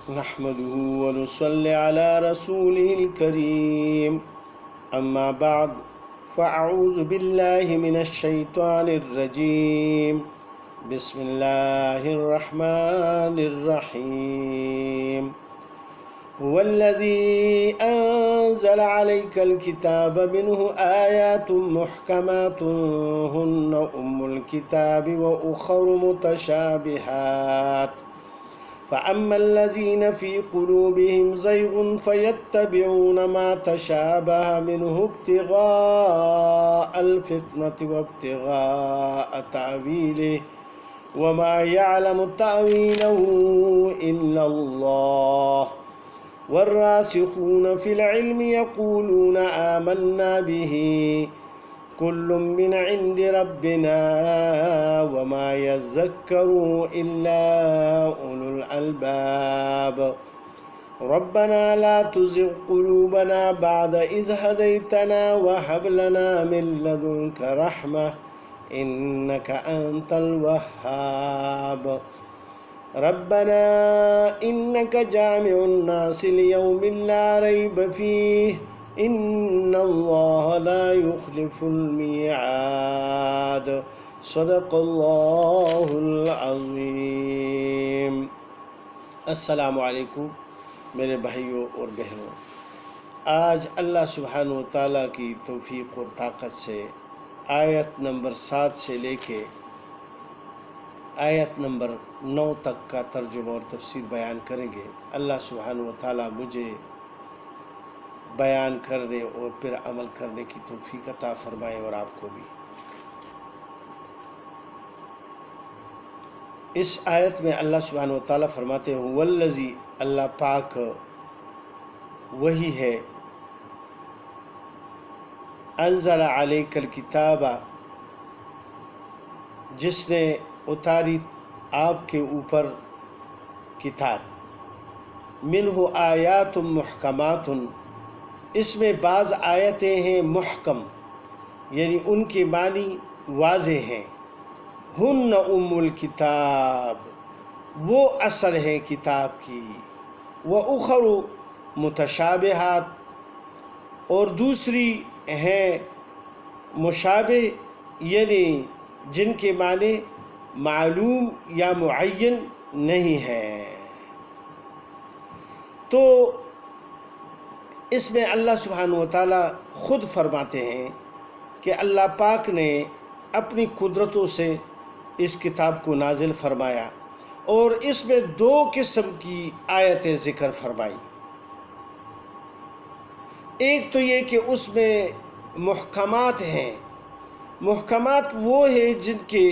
نحمده ونصلي على رسوله الكريم أما بعد فأعوذ بالله من الشيطان الرجيم بسم الله الرحمن الرحيم هو الذي أنزل عليك الكتاب منه آيات محكمات هن أم الكتاب وأخر متشابهات فأما الذين في قلوبهم زيغ فيتبعون ما تشابه منه ابتغاء الفتنة وابتغاء تأويله وما يعلم تأويله إلا الله والراسخون في العلم يقولون آمنا به كل من عند ربنا وما يذكر إلا أولو الألباب ربنا لا تزغ قلوبنا بعد إذ هديتنا وهب لنا من لدنك رحمة إنك أنت الوهاب ربنا إنك جامع الناس ليوم لا ريب فيه إن الله لا يخلف الميعاد صدق الله العظيم۔ السلام علیکم میرے بھائیوں اور بہنوں، آج اللہ سبحانہ و تعالیٰ کی توفیق اور طاقت سے آیت نمبر 7 سے لے کے آیت نمبر 9 تک کا ترجمہ اور تفسیر بیان کریں گے۔ اللہ سبحانہ و تعالیٰ مجھے بیان کرنے اور پھر عمل کرنے کی توفیق عطا فرمائے اور آپ کو بھی۔ اس آیت میں اللہ سبحانہ و تعالیٰ فرماتے ہیں والذی، اللہ پاک وہی ہے، انزل علیک الکتاب، جس نے اتاری آپ کے اوپر کتاب، منہ آیات محکمات، اس میں بعض آیتیں ہیں محکم، یعنی ان کے معنی واضح ہیں، ہن ام الکتاب، وہ اصل ہے کتاب کی، وَأُخَرُ متشابہات، اور دوسری ہیں مشابہ، یعنی جن کے معنی معلوم یا معین نہیں ہیں۔ تو اس میں اللہ سبحانہ و تعالیٰ خود فرماتے ہیں کہ اللہ پاک نے اپنی قدرتوں سے اس کتاب کو نازل فرمایا اور اس میں 2 قسم کی آیتیں ذکر فرمائی۔ ایک تو یہ کہ اس میں محکمات ہیں، محکمات وہ ہیں جن کے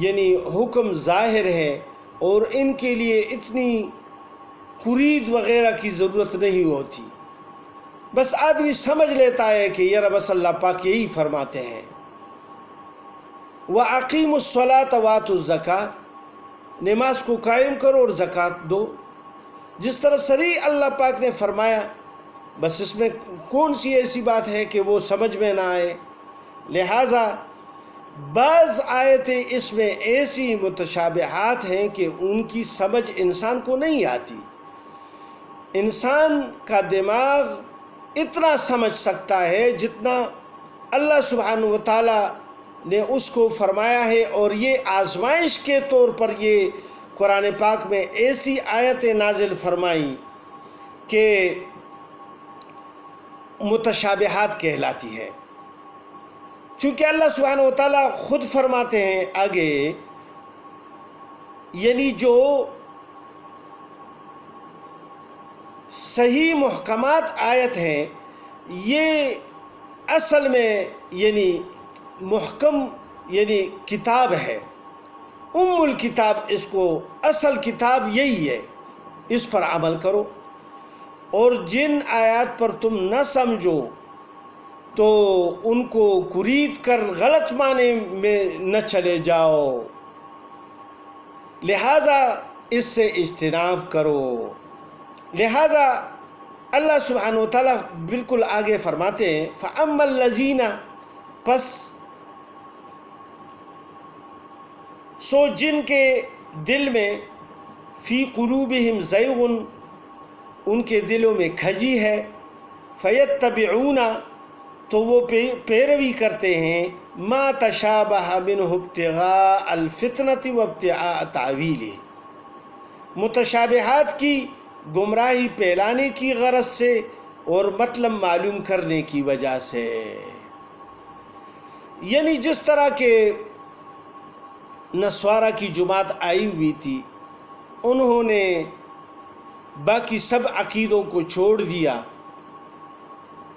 یعنی حکم ظاہر ہے اور ان کے لیے اتنی قرید وغیرہ کی ضرورت نہیں ہوتی، بس آدمی سمجھ لیتا ہے کہ یار بس اللہ پاک یہی فرماتے ہیں۔ وَأَقِيمُوا الصَّلَاةَ وَآتُوا الزَّكَاةَ، نماز کو قائم کرو اور زکوٰۃ دو، جس طرح صریح اللہ پاک نے فرمایا، بس اس میں کون سی ایسی بات ہے کہ وہ سمجھ میں نہ آئے؟ لہٰذا بعض آیتیں اس میں ایسی متشابہات ہیں کہ ان کی سمجھ انسان کو نہیں آتی۔ انسان کا دماغ اتنا سمجھ سکتا ہے جتنا اللہ سبحانہ و تعالیٰ نے اس کو فرمایا ہے، اور یہ آزمائش کے طور پر یہ قرآن پاک میں ایسی آیتیں نازل فرمائی کہ متشابہات کہلاتی ہے۔ چونکہ اللہ سبحانہ و تعالیٰ خود فرماتے ہیں آگے، یعنی جو صحیح محکمات آیت ہیں یہ اصل میں یعنی محکم یعنی کتاب ہے، ام الکتاب، اس کو اصل کتاب یہی ہے، اس پر عمل کرو، اور جن آیات پر تم نہ سمجھو تو ان کو قرید کر غلط معنی میں نہ چلے جاؤ، لہٰذا اس سے اجتناب کرو۔ لہٰذا اللہ سبحانہ و تعالیٰ بالکل آگے فرماتے ہیں فَأَمَّا الَّذِينَ، پس سو جن کے دل میں فی قلوبہم زیغ، ان کے دلوں میں کھجی ہے، فیتبعون، تو وہ پیروی کرتے ہیں، ما تشابہ منہ ابتغاء الفتنۃ وابتغاء تعویلہ، متشابہات کی گمراہی پھیلانے کی غرض سے اور مطلب معلوم کرنے کی وجہ سے۔ یعنی جس طرح کہ نصارہ کی جماعت آئی ہوئی تھی، انہوں نے باقی سب عقیدوں کو چھوڑ دیا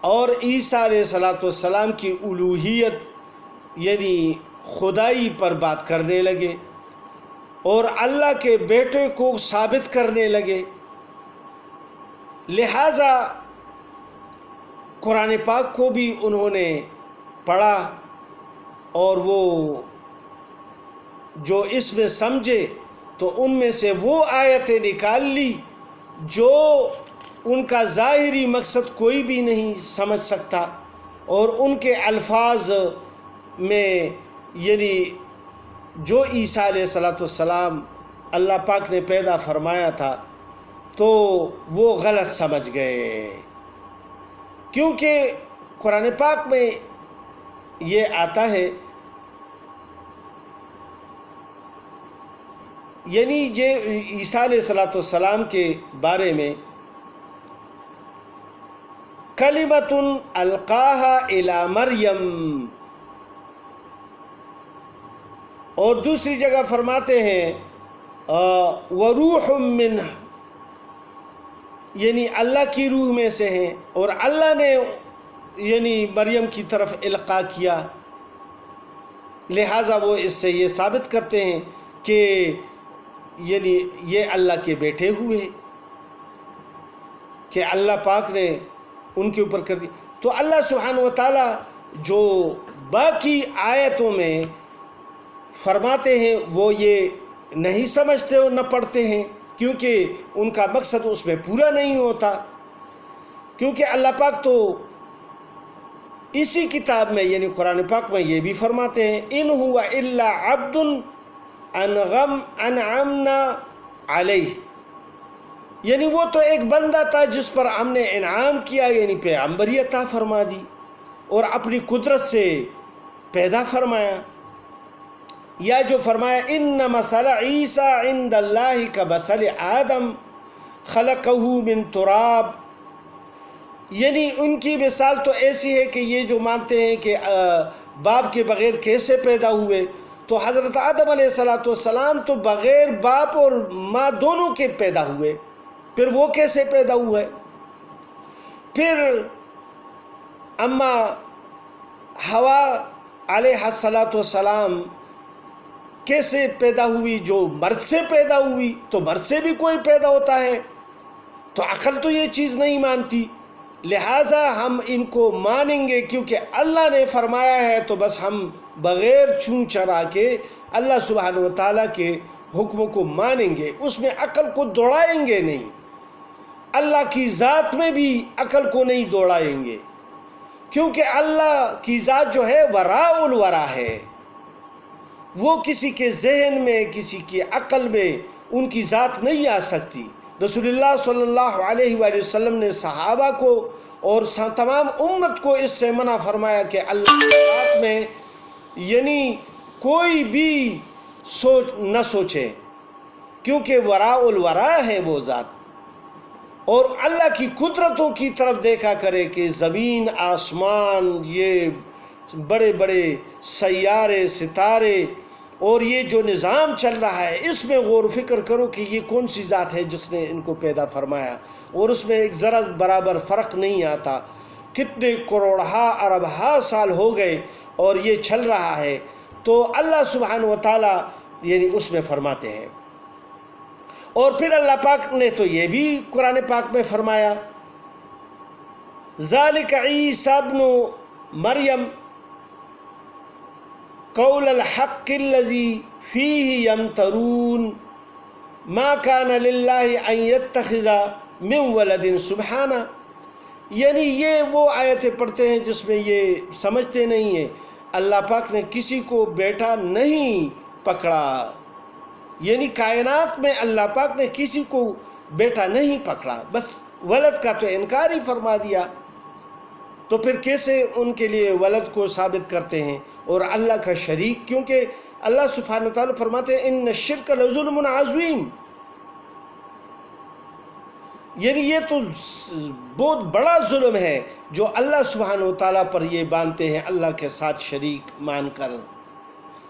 اور عیسیٰ علیہ السلام کی الوہیت یعنی خدائی پر بات کرنے لگے اور اللہ کے بیٹے کو ثابت کرنے لگے۔ لہٰذا قرآن پاک کو بھی انہوں نے پڑھا اور وہ جو اس میں سمجھے تو ان میں سے وہ آیتیں نکال لی جو ان کا ظاہری مقصد کوئی بھی نہیں سمجھ سکتا، اور ان کے الفاظ میں یعنی جو عیسیٰ علیہ السلام اللہ پاک نے پیدا فرمایا تھا تو وہ غلط سمجھ گئے، کیونکہ قرآن پاک میں یہ آتا ہے یعنی یہ عیسیٰ علیہ السلام کے بارے میں کلمۃ القاہا الی مریم، اور دوسری جگہ فرماتے ہیں وروح منہ، یعنی اللہ کی روح میں سے ہیں، اور اللہ نے یعنی مریم کی طرف القاء کیا۔ لہٰذا وہ اس سے یہ ثابت کرتے ہیں کہ یعنی یہ اللہ کے بیٹے ہوئے کہ اللہ پاک نے ان کے اوپر کر دی۔ تو اللہ سبحانہ و تعالیٰ جو باقی آیتوں میں فرماتے ہیں وہ یہ نہیں سمجھتے اور نہ پڑھتے ہیں، کیونکہ ان کا مقصد اس میں پورا نہیں ہوتا، کیونکہ اللہ پاک تو اسی کتاب میں یعنی قرآن پاک میں یہ بھی فرماتے ہیں ان ہوا الا عبد انعمنا علیہ، یعنی وہ تو ایک بندہ تھا جس پر ہم نے انعام کیا، یعنی پیغمبری عطا فرما دی اور اپنی قدرت سے پیدا فرمایا۔ یا جو فرمایا ان مثل عیسیٰ عند اللہ کمثل آدم خلقہ من تراب، یعنی ان کی مثال تو ایسی ہے کہ یہ جو مانتے ہیں کہ باپ کے بغیر کیسے پیدا ہوئے، تو حضرت آدم علیہ السلام تو بغیر باپ اور ماں دونوں کے پیدا ہوئے، پھر وہ کیسے پیدا ہوئے؟ پھر اما حوا علیہ السلام کیسے پیدا ہوئی؟ جو مرد سے پیدا ہوئی، تو مرد سے بھی کوئی پیدا ہوتا ہے، تو عقل تو یہ چیز نہیں مانتی، لہٰذا ہم ان کو مانیں گے کیونکہ اللہ نے فرمایا ہے، تو بس ہم بغیر چون چرا کے اللہ سبحانہ و تعالیٰ کے حکموں کو مانیں گے، اس میں عقل کو دوڑائیں گے نہیں، اللہ کی ذات میں بھی عقل کو نہیں دوڑائیں گے، کیونکہ اللہ کی ذات جو ہے وراء الورا ہے، وہ کسی کے ذہن میں کسی کی عقل میں ان کی ذات نہیں آ سکتی۔ رسول اللہ صلی اللہ علیہ وآلہ وسلم نے صحابہ کو اور تمام امت کو اس سے منع فرمایا کہ اللہ کی ذات میں یعنی کوئی بھی نہ سوچے، کیونکہ وراء الورا ہے وہ ذات، اور اللہ کی قدرتوں کی طرف دیکھا کرے کہ زمین آسمان، یہ بڑے بڑے سیارے ستارے اور یہ جو نظام چل رہا ہے، اس میں غور و فکر کرو کہ یہ کون سی ذات ہے جس نے ان کو پیدا فرمایا، اور اس میں ایک ذرا برابر فرق نہیں آتا، کتنے کروڑہا اربہا سال ہو گئے اور یہ چل رہا ہے، تو اللہ سبحانہ و تعالیٰ یعنی اس میں فرماتے ہیں۔ اور پھر اللہ پاک نے تو یہ بھی قرآن پاک میں فرمایا ذالک عیسیٰ ابن مریم قول الحق الذی فیہ یمترون ما کان للہ ان یتخذ من ولد سبحانہ، یعنی یہ وہ آیتیں پڑھتے ہیں جس میں یہ سمجھتے نہیں ہیں اللہ پاک نے کسی کو بیٹا نہیں پکڑا، یعنی کائنات میں اللہ پاک نے کسی کو بیٹا نہیں پکڑا، بس ولد کا تو انکار ہی فرما دیا، تو پھر کیسے ان کے لیے ولد کو ثابت کرتے ہیں اور اللہ کا شریک؟ کیونکہ اللہ سبحانہ وتعالی فرماتے ہیں ان الشرک لظلم عظیم، یعنی یہ تو بہت بڑا ظلم ہے جو اللہ سبحانہ وتعالیٰ پر یہ باندھتے ہیں اللہ کے ساتھ شریک مان کر۔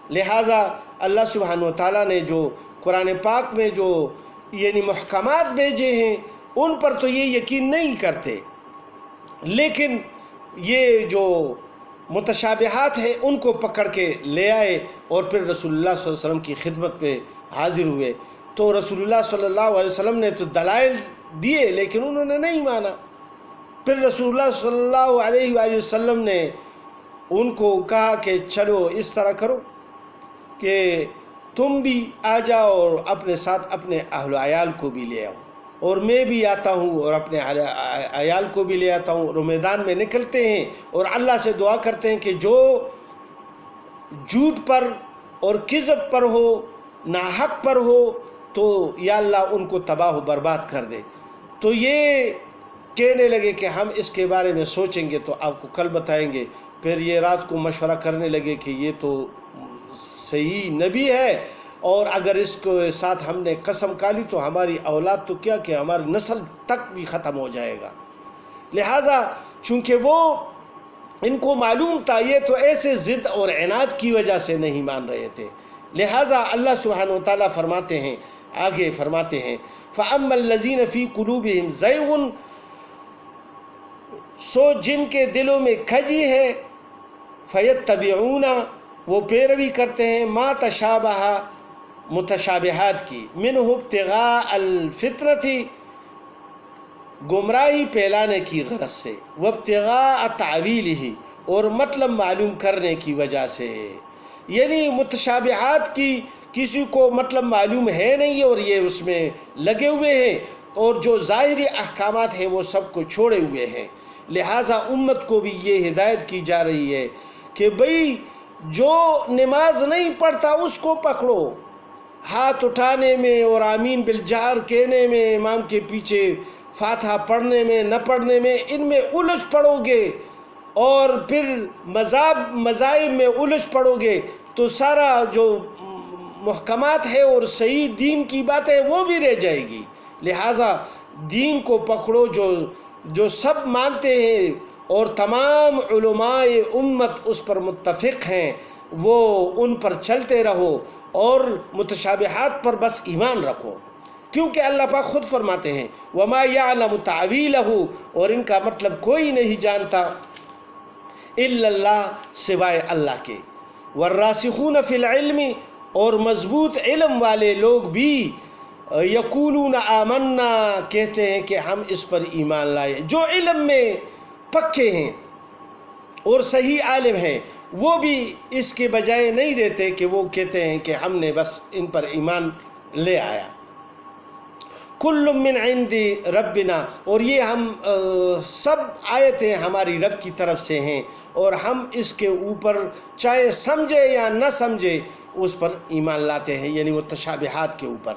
لہٰذا اللہ سبحانہ وتعالیٰ نے جو قرآن پاک میں جو یعنی محکمات بھیجے ہیں ان پر تو یہ یقین نہیں کرتے، لیکن یہ جو متشابہات ہیں ان کو پکڑ کے لے آئے اور پھر رسول اللہ صلی اللہ علیہ وسلم کی خدمت پہ حاضر ہوئے، تو رسول اللہ صلی اللہ علیہ وسلم نے تو دلائل دیے لیکن انہوں نے نہیں مانا۔ پھر رسول اللہ صلی اللہ علیہ وآلہ وسلم نے ان کو کہا کہ چلو اس طرح کرو کہ تم بھی آ جاؤ اور اپنے ساتھ اپنے اہل و عیال کو بھی لے آؤ، اور میں بھی آتا ہوں اور اپنے عیال کو بھی لے آتا ہوں، اور میدان میں نکلتے ہیں اور اللہ سے دعا کرتے ہیں کہ جو جھوٹ پر اور کذب پر ہو، ناحق پر ہو، تو یا اللہ ان کو تباہ و برباد کر دے۔ تو یہ کہنے لگے کہ ہم اس کے بارے میں سوچیں گے تو آپ کو کل بتائیں گے۔ پھر یہ رات کو مشورہ کرنے لگے کہ یہ تو صحیح نبی ہے، اور اگر اس کو ساتھ ہم نے قسم کھا لی تو ہماری اولاد تو کیا کہ ہماری نسل تک بھی ختم ہو جائے گا۔ لہٰذا چونکہ وہ ان کو معلوم تھا یہ تو ایسے ضد اور عناد کی وجہ سے نہیں مان رہے تھے، لہٰذا اللہ سبحانہ وتعالیٰ فرماتے ہیں، آگے فرماتے ہیں فَأَمَّا الَّذِينَ فِي قُلُوبِهِمْ زَيْغٌ، سو جن کے دلوں میں کھجی ہے، فَيَتَّبِعُونَ، وہ پیروی کرتے ہیں، مَا تَشَابَهَ، متشابہات کی، مِنْهُ ابْتِغَاءَ الْفِطْرَةِ، گمراہی پھیلانے کی غرض سے، وَابْتِغَاءَ تَعْوِيلِهِ، اور مطلب معلوم کرنے کی وجہ سے۔ یعنی متشابہات کی کسی کو مطلب معلوم ہے نہیں اور یہ اس میں لگے ہوئے ہیں، اور جو ظاہری احکامات ہیں وہ سب کو چھوڑے ہوئے ہیں۔ لہٰذا امت کو بھی یہ ہدایت کی جا رہی ہے کہ بھئی جو نماز نہیں پڑھتا اس کو پکڑو، ہاتھ اٹھانے میں اور آمین بالجہر کہنے میں، امام کے پیچھے فاتحہ پڑھنے میں نہ پڑھنے میں، ان میں الجھ پڑو گے اور پھر مذاہب میں الجھ پڑو گے تو سارا جو محکمات ہے اور صحیح دین کی باتیں وہ بھی رہ جائے گی۔ لہٰذا دین کو پکڑو جو سب مانتے ہیں اور تمام علماء امت اس پر متفق ہیں، وہ ان پر چلتے رہو اور متشابہات پر بس ایمان رکھو، کیونکہ اللہ پاک خود فرماتے ہیں وَمَا يَعْلَمُ تَعْوِيلَهُ، اور ان کا مطلب کوئی نہیں جانتا الا اللہ، سوائے اللہ کے، وَالرَّاسِخُونَ فِي الْعِلْمِ، اور مضبوط علم والے لوگ بھی یقولون آمنا، کہتے ہیں کہ ہم اس پر ایمان لائے۔ جو علم میں پکے ہیں اور صحیح عالم ہیں وہ بھی اس کے بجائے نہیں رہتے کہ وہ کہتے ہیں کہ ہم نے بس ان پر ایمان لے آیا۔ کل من عند ربنا، اور یہ ہم سب آیتیں ہماری رب کی طرف سے ہیں اور ہم اس کے اوپر چاہے سمجھے یا نہ سمجھے اس پر ایمان لاتے ہیں، یعنی وہ تشابہات کے اوپر۔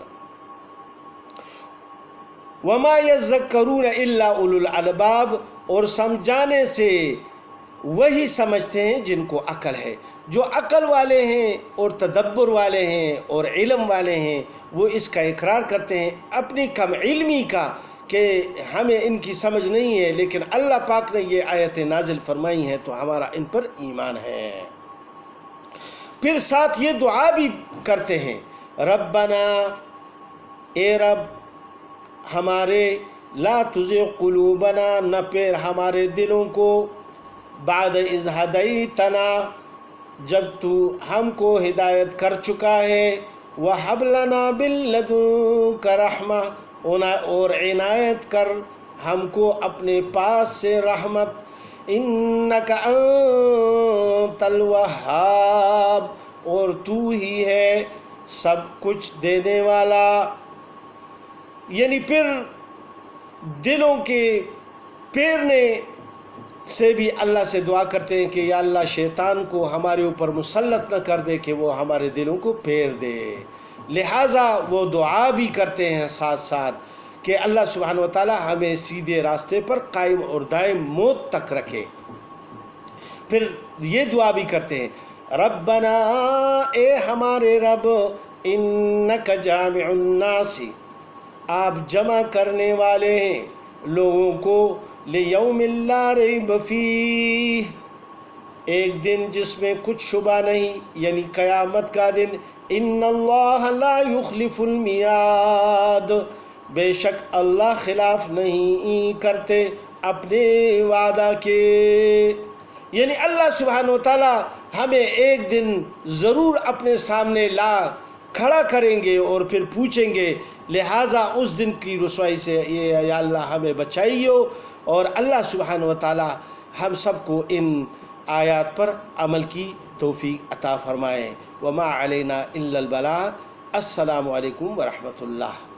وما یذکرون الا اولو الالباب، اور سمجھانے سے وہی سمجھتے ہیں جن کو عقل ہے۔ جو عقل والے ہیں اور تدبر والے ہیں اور علم والے ہیں وہ اس کا اقرار کرتے ہیں اپنی کم علمی کا کہ ہمیں ان کی سمجھ نہیں ہے، لیکن اللہ پاک نے یہ آیتیں نازل فرمائی ہیں تو ہمارا ان پر ایمان ہے۔ پھر ساتھ یہ دعا بھی کرتے ہیں ربنا، اے رب ہمارے، لا تزغ قلوبنا، نہ پھیر ہمارے دلوں کو، بعد اذ ہدیتنا، جب تو ہم کو ہدایت کر چکا ہے، وہب لنا من لدنک رحمہ، اور عنایت کر ہم کو اپنے پاس سے رحمت، انک انت الوہاب، اور تو ہی ہے سب کچھ دینے والا۔ یعنی پھر دلوں کے پھیرنے سے بھی اللہ سے دعا کرتے ہیں کہ یا اللہ شیطان کو ہمارے اوپر مسلط نہ کر دے کہ وہ ہمارے دلوں کو پھیر دے۔ لہٰذا وہ دعا بھی کرتے ہیں ساتھ ساتھ کہ اللہ سبحانہ وتعالی ہمیں سیدھے راستے پر قائم اور دائم موت تک رکھے۔ پھر یہ دعا بھی کرتے ہیں، ربنا اے ہمارے رب، انک جامع الناس، آپ جمع کرنے والے ہیں لوگوں کو، لیوم لا ریب فیہ، ایک دن جس میں کچھ شبہ نہیں، یعنی قیامت کا دن، ان اللہ لا یخلف المیعاد، بے شک اللہ خلاف نہیں کرتے اپنے وعدہ کے، یعنی اللہ سبحانہ وتعالی ہمیں ایک دن ضرور اپنے سامنے لا کھڑا کریں گے اور پھر پوچھیں گے، لہٰذا اس دن کی رسوائی سے یہ یا اللہ ہمیں بچائیو، اور اللہ سبحانہ وتعالی ہم سب کو ان آیات پر عمل کی توفیق عطا فرمائے۔ وما علینا الا البلاغ۔ السلام علیکم ورحمۃ اللہ۔